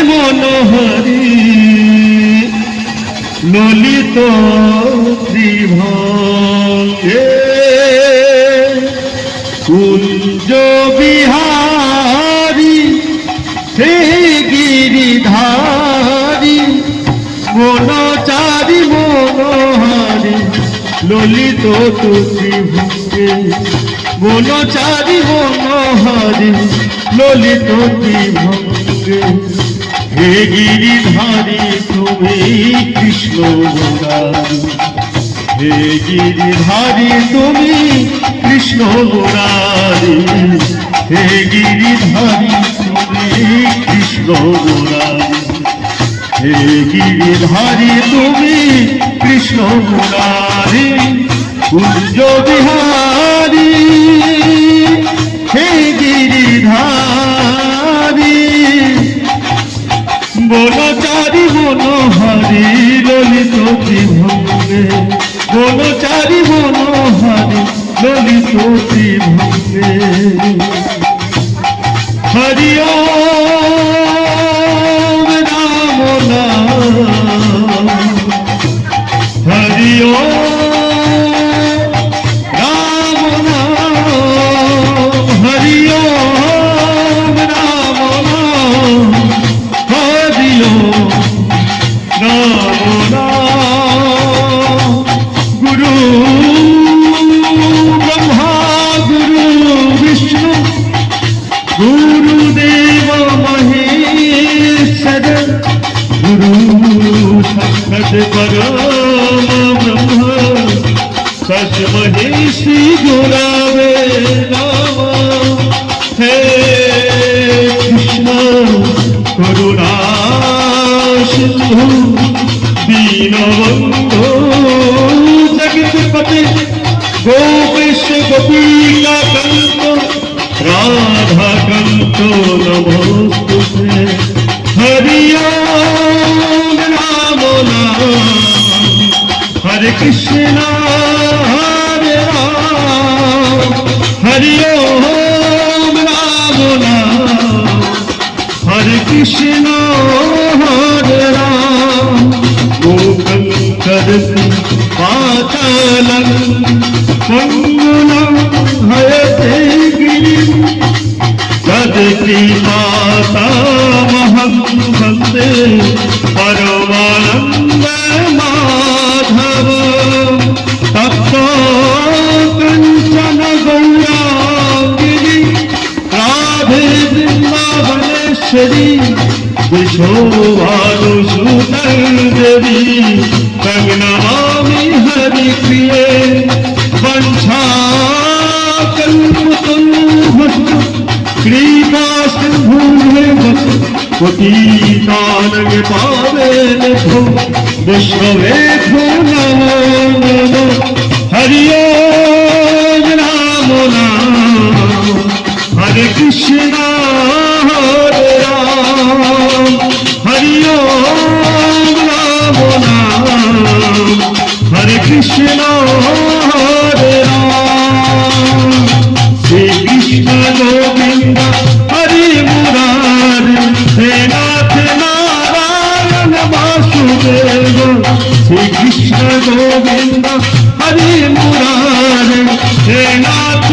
মনোহরি ললিত ত্রিভঙ্গে কুঞ্জ বিহারী হে গিরিধারী বনচারী মনোহরি ললিত ত্রিভঙ্গে বনচারী মনোহরি ললিত ত্রিভঙ্গে হে গিরিধারী তুমি কৃষ্ণ মুরারি হে গিরিধারী তুমি কৃষ্ণ মুরারি হে গিরিধারী তুমি কৃষ্ণ মুরারি হে গিরিধারী তুমি কৃষ্ণ মুরারি কুঞ্জ বিহারী হে গিরিধারী বনচারী মনোহরি ললিত ত্রিভঙ্গে বনচারী মনোহরি ললিত ত্রিভঙ্গে হরি ওম রাম নাম হরি ওম রাম নাম হরি ওম রাম নাম হরি ওম রাম নাম গুরু ব্রহ্মা গুরু বিষ্ণু গুরুদেব মহেশ্বর গুরু সাক্ষাৎ পরম ব্রহ্ম তস্मै শ্রী গুরবে নমঃ হে কৃষ্ণ করুণা সিন্ধু দীনবন্ধু জগৎপতে গোপেশ গোপিকা কান্ত রাধা কান্ত নমস্তুতে হরি ওম রাম নাম হরে কৃষ্ণ হরে রাম হরি ওম রাম নাম হরে কৃষ্ণ হরে রাম গোপং করতি পাতালং মঙ্গলং হয়তে গিরিম তৎকৃপাতামহং বন্দে পরমানন্দ মাধবম তপ্ত কঞ্চন গৌরাঙ্গিনী রাধে বৃন্দাবনেশ্বরী বিশোভানুসুতং দেবী তং নমামি হরিপ্রিয়ে वंशाकल्पतरुभ्यश्च कृपासिन्धुभ्यश्च पतितानां पावनेभ्यो वैष्णवेभ्यो नमो नमः हरि ओम राम नाम हरे कृष्ण हरे राम हरि ओम राम नाम हरे कृष्ण हरे राम श्री कृष्ण गोविंद हरि मुरारी हे नाथ नारायण वासुदेव श्री कृष्ण गोविंद हरि मुरारी हे नाथ